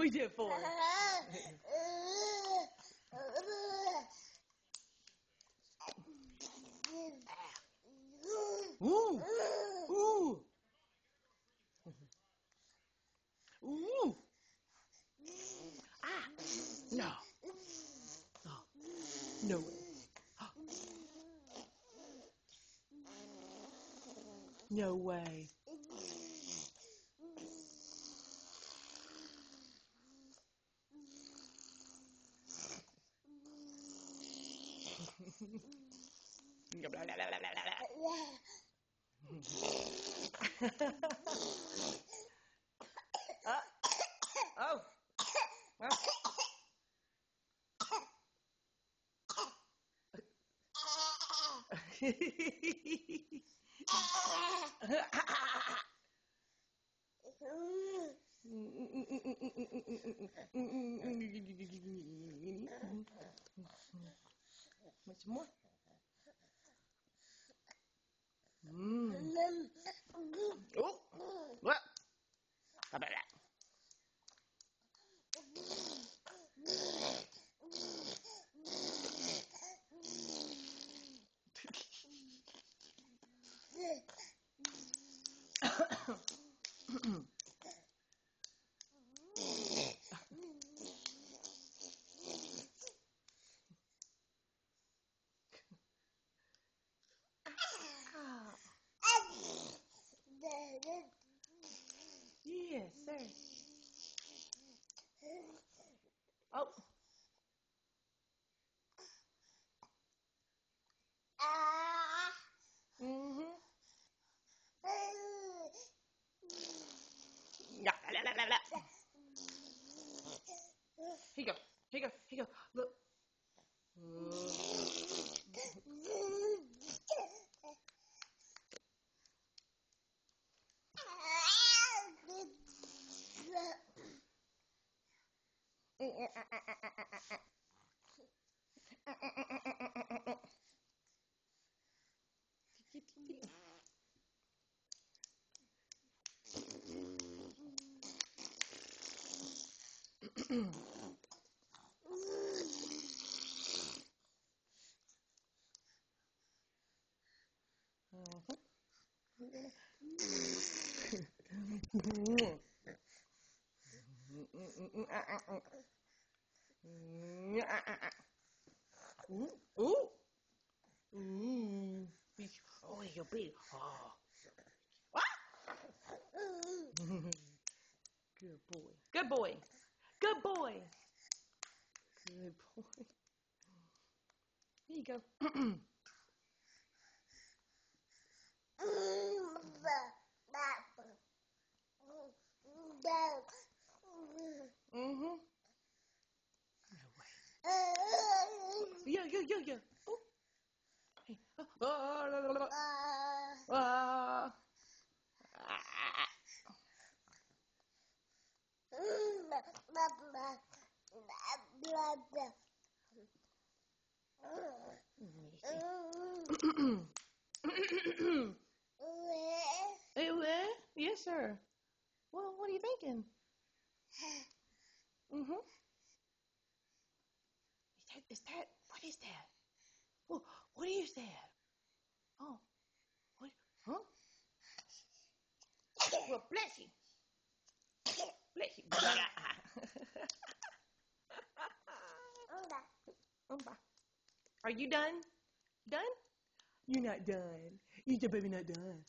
What's that for? Ooh. Ooh. Ooh. Ah. No. Oh. No way. No way. Oh. Much more. Oh, what? How about that? Yes, sir. Oh. Mhm. Yeah. La, la, la, la. Here you go. Here you go. Here you go. Look. Ooh. Ooh. Ooh. Oh, you're big. Oh. Good boy. Good boy. Good boy. Good boy. Here you go. Mhm. No way. Yeah. Oh. Hey. Ah. Hey, what? Yes, sir. Well, what are you thinking? Mhm. What is that? Oh, what is that? Oh, what? Huh? Well, bless you. Bless you. Are you done? Done? You're not done. You the baby not done.